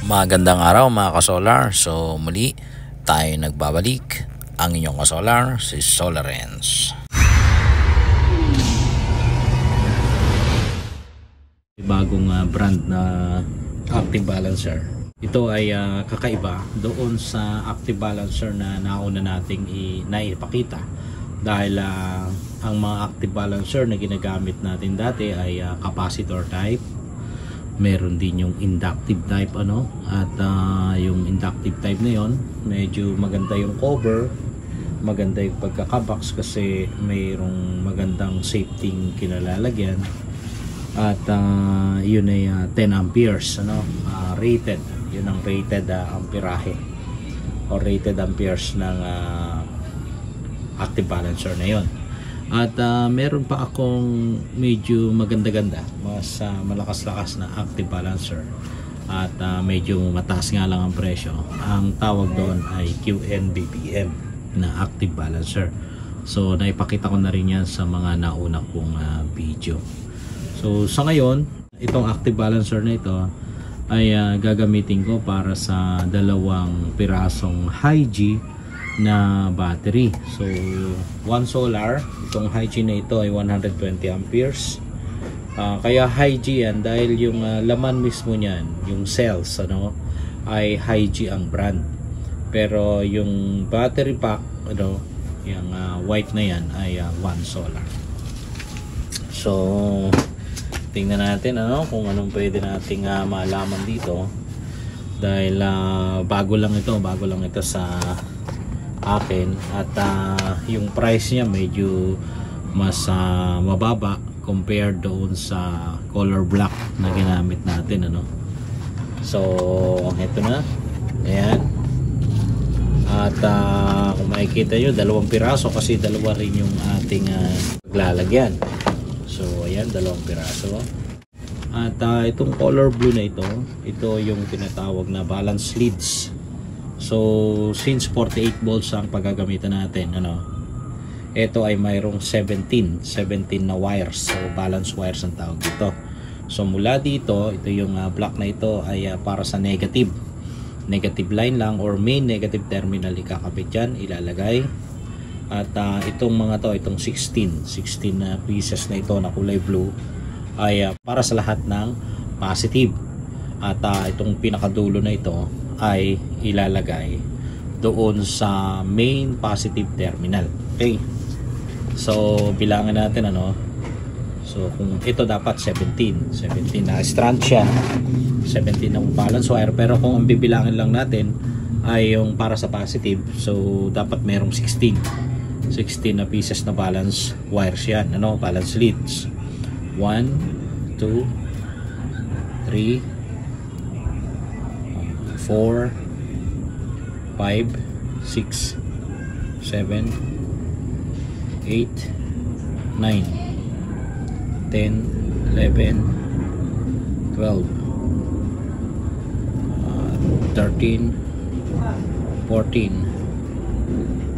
Magandang araw mga kasolar. So muli tayo nagbabalik, ang inyong kasolar, si Solarens. Bagong brand na Active Balancer. Ito ay kakaiba doon sa Active Balancer na nauna nating naipakita. Dahil ang mga Active Balancer na ginagamit natin dati ay capacitor type. Meron din yung inductive type at yung inductive type na yon, medyo maganda yung cover, maganda yung pagkakabox kasi mayroong magandang safety kinalalagyan, at yun ay 10 amperes rated. Yun ang rated amperahe o rated amperes ng Active Balancer na yon. At meron pa akong medyo maganda-ganda, mas malakas-lakas na Active Balancer at medyo mataas nga lang ang presyo. Ang tawag doon ay QNBBM na Active Balancer. So naipakita ko na rin yan sa mga nauna kong video. So sa ngayon, itong Active Balancer na ito ay gagamitin ko para sa dalawang pirasong high-G na battery. So one solar, itong high-G na ito ay 120 amperes. Kaya high-G yan dahil yung laman mismo niyan, yung cells ay high-G ang brand. Pero yung battery pack yung white na yan ay one solar. So tingnan natin kung anong pwede nating malaman dito, dahil bago lang ito sa akin, at yung price niya medyo mas mababa compared doon sa color black na ginamit natin So ito na, ayan. At kung makikita nyo, dalawang piraso kasi dalawa rin yung ating paglalagyan. So ayan, dalawang piraso. At itong color blue na ito yung tinatawag na balance leads. So since 48 volts ang paggagamitan natin, ito ay mayroong 17 na wires. So balance wires ang tawag dito. So mula dito, ito yung black na ito ay para sa negative line lang, or main negative terminal ikakabit dyan, ilalagay. At itong mga itong 16 pieces na ito na kulay blue ay para sa lahat ng positive. At itong pinakadulo na ito ay ilalagay doon sa main positive terminal. Okay, so bilangan natin so kung ito dapat 17 na strand siya, 17 ng balance wire, pero kung ang bibilangin lang natin ay yung para sa positive, so dapat merong 16 na pieces na balance wires yan, balance leads. 1, 2, 3, 4, 5, 6, 7, 8, 9, 10, 11, 12, 13, 14,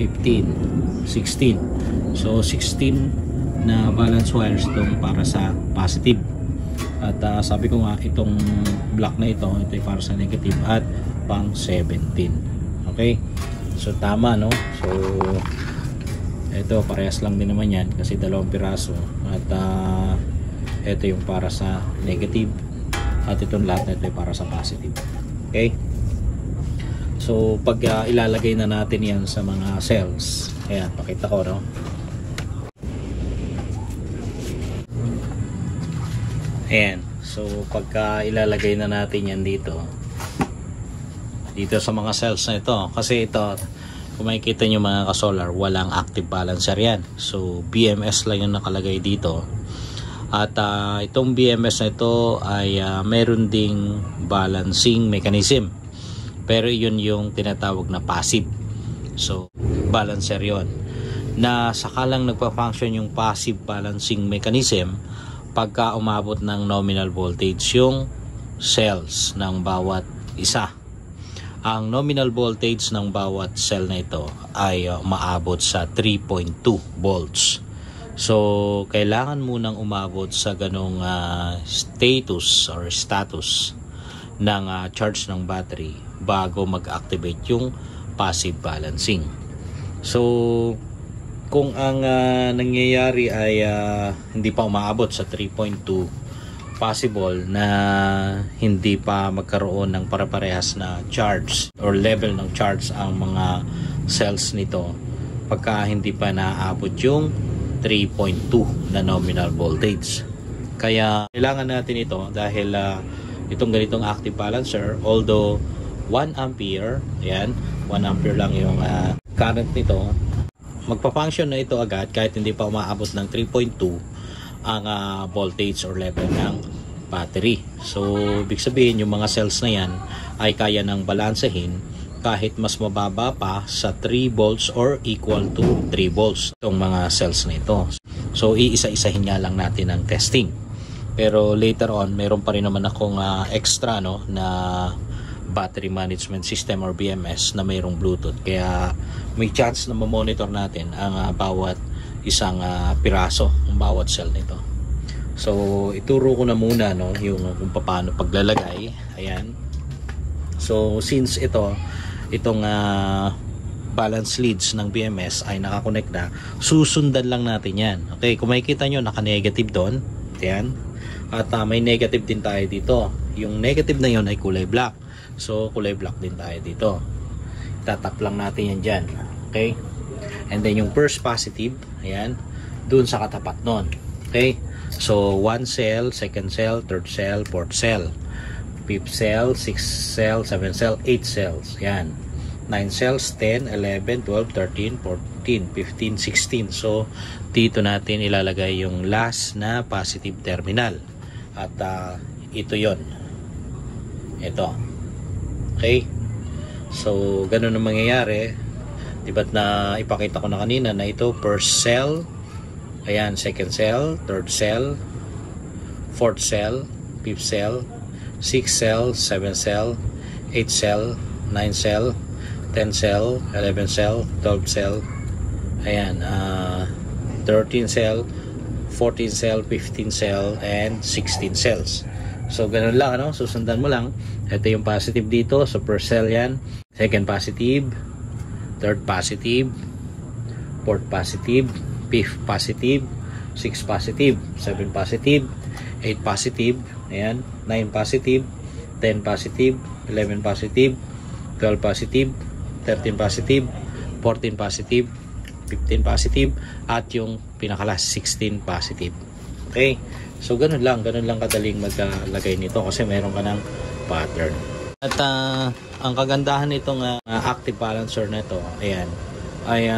15, 16. So 16 na balance wires itong para sa positive. At sabi ko nga, itong black na ito ay para sa negative at pang 17. Okay, so tama so ito parehas lang din naman yan kasi dalawang piraso, at ito yung para sa negative, at itong lahat na ito ay para sa positive. Okay, so pag ilalagay na natin yan sa mga cells, ayan, pakita ko ayan. So pagka ilalagay na natin yan dito sa mga cells na ito, kasi ito kung makikita nyo mga kasolar, walang active balancer yan. So BMS lang yung nakalagay dito. At itong BMS na ito ay meron ding balancing mechanism, pero yun yung tinatawag na passive. So balancer yon, na sakalang nagpa-function yung passive balancing mechanism pagka umabot ng nominal voltage yung cells ng bawat isa. Ang nominal voltage ng bawat cell na ito ay umaabot sa 3.2 volts. So kailangan munang umabot sa ganong status ng charge ng battery bago mag-activate yung passive balancing. So kung ang nangyayari ay hindi pa umaabot sa 3.2, possible na hindi pa magkaroon ng pare-parehas na charge or level ng charge ang mga cells nito pagka hindi pa naaabot yung 3.2 na nominal voltage. Kaya kailangan natin ito dahil itong ganitong active balancer, although 1 ampere, ayan, 1 ampere lang yung current nito, magpa-function na ito agad kahit hindi pa umaabot ng 3.2 ang voltage or level ng battery. So ibig sabihin yung mga cells na yan ay kaya nang balansehin kahit mas mababa pa sa 3 volts or equal to 3 volts itong mga cells na ito. So iisa-isahin nga lang natin ang testing. Pero later on, meron pa rin naman akong extra na battery management system or BMS na mayroong Bluetooth. Kaya may chance na ma-monitor natin ang bawat isang piraso, ang bawat cell nito. So ituro ko na muna yung kung paano paglalagay. Ayan. So since itong balance leads ng BMS ay nakakonect na, susundan lang natin yan. Okay, kung makikita nyo, naka-negative doon. Ayan. At may negative din tayo dito. Yung negative na yon ay kulay black. So kulay black din tayo dito. Tatap lang natin yan dyan. Okay. And then yung first positive, ayan, dun sa katapat nun. Okay. So 1 cell, second cell, third cell, fourth cell, fifth cell, sixth cell, seventh cell, 8 cells. Ayan. 9 cells, 10, 11, 12, 13, 14, 15, 16. So dito natin ilalagay yung last na positive terminal. At ito yon. Ito. Okay. So ganun ang mangyayari. Diba't na ipakita ko na kanina na ito first cell, ayan, second cell, third cell, fourth cell, fifth cell, sixth cell, seventh cell, 8 cell, 9 cell, 10 cell, 11 cell, 12 cell, ayan, 13 cell, 14 cell, 15 cell, and 16 cells. So ganun lang, susundan mo lang. Ito yung positive dito, so first cell yan, second positive, third positive, fourth positive, fifth positive, sixth positive, 7 positive, 8 positive, ayan, 9 positive, 10 positive, 11 positive, 12 positive, 13 positive, 14 positive, 15 positive, at yung pinakalas 16 positive. Okay, so ganun lang kadaling maglagay nito kasi meron ka ng pattern. At ang kagandahan nitong active balancer na ito, ayan, ay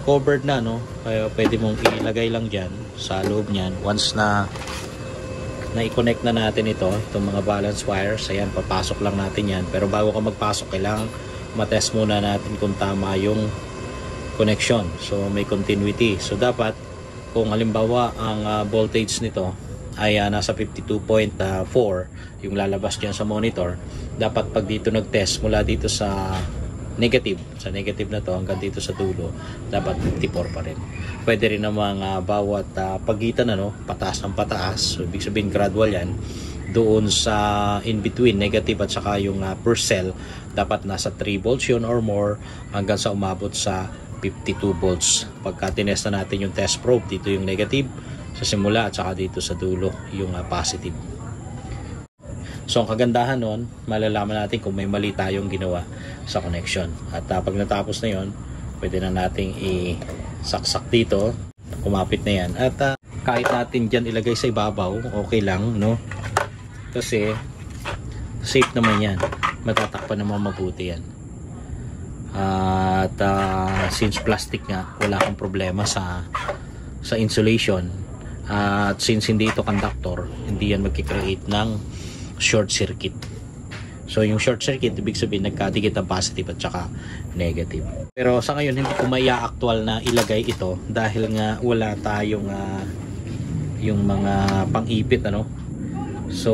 covered na, kaya pwede mong ilagay lang dyan sa loob niyan. Once na i-connect na natin itong mga balance wires, ayan, papasok lang natin yan. Pero bago ka magpasok, kailangan matest muna natin kung tama yung connection. So may continuity. So dapat kung halimbawa ang voltage nito ay nasa 52.4 yung lalabas dyan sa monitor, dapat pag dito nag-test mula dito sa negative na to hanggang dito sa dulo, dapat 54 pa rin. Pwede rin namang bawat pagitan pataas ng pataas, so ibig sabihin gradual yan, doon sa in between negative at saka yung per cell, dapat nasa 3 volts yun or more hanggang sa umabot sa 52 volts. Pagka tinesta natin yung test probe, dito yung negative sa simula at saka dito sa dulo yung positive. So ang kagandahan nun, malalaman natin kung may mali tayong ginawa sa connection. At pag natapos na yon, pwede na nating isaksak dito, kumapit na yan. At kahit natin dyan ilagay sa ibabaw, okay lang, kasi safe naman yan, matatakpan naman mabuti yan. At since plastic nga, wala kang problema sa insulation. At since hindi ito conductor, hindi yan magkikreate ng short circuit. So yung short circuit, ibig sabihin nagkadikit ang positive at saka negative. Pero sa ngayon hindi ko maya-actual na ilagay ito dahil nga wala tayong yung mga pang-ipit So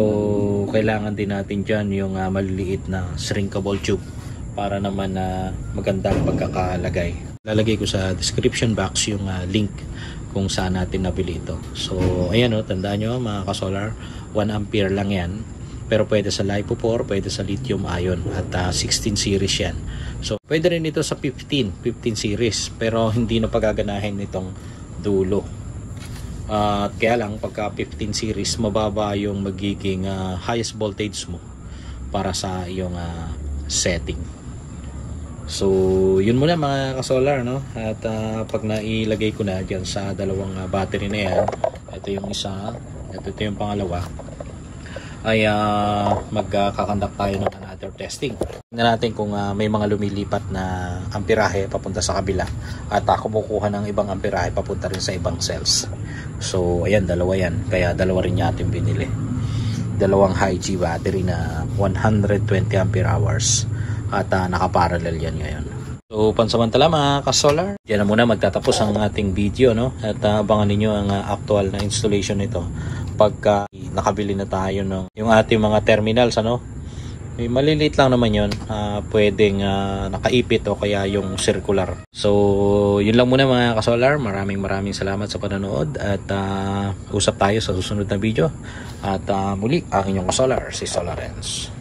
kailangan din natin dyan yung maliliit na shrinkable tube para naman magandang pagkakalagay. Lalagay ko sa description box yung link kung saan natin nabili ito. So ayan tandaan nyo mga ka-solar, 1 ampere lang yan. pero pwede sa LiPo 4, pwede sa lithium ion at 16 series yan. So pwede rin ito sa 15 series, pero hindi na pagaganahin nitong dulo. At kaya lang pagka 15 series, mababa yung magiging highest voltage mo para sa iyong setting. So yun muna mga ka-solar, no? At pag nailagay ko na dyan sa dalawang battery na yan, ito yung isa, ito yung pangalawa, ay magkakandak tayo ng another testing. Tingnan natin kung may mga lumilipat na amperahe papunta sa kabila at kumukuha ng ibang amperahe papunta rin sa ibang cells. So ayan, dalawa yan, kaya dalawa rin natin binili. Dalawang high G battery na 120 ampere hours at nakaparallel yan ngayon. So pansamantala mga ka-solar, diyan na muna magtatapos ang ating video, no? At abangan ninyo ang actual na installation nito pagka nakabili na tayo ng yung ating mga terminals, ano? Maliliit lang naman yon, pwedeng nakaipit o kaya yung circular. So yun lang muna mga ka-solar, maraming salamat sa panonood at usap tayo sa susunod na video. At muli ang inyong ka-solar, si Solarens.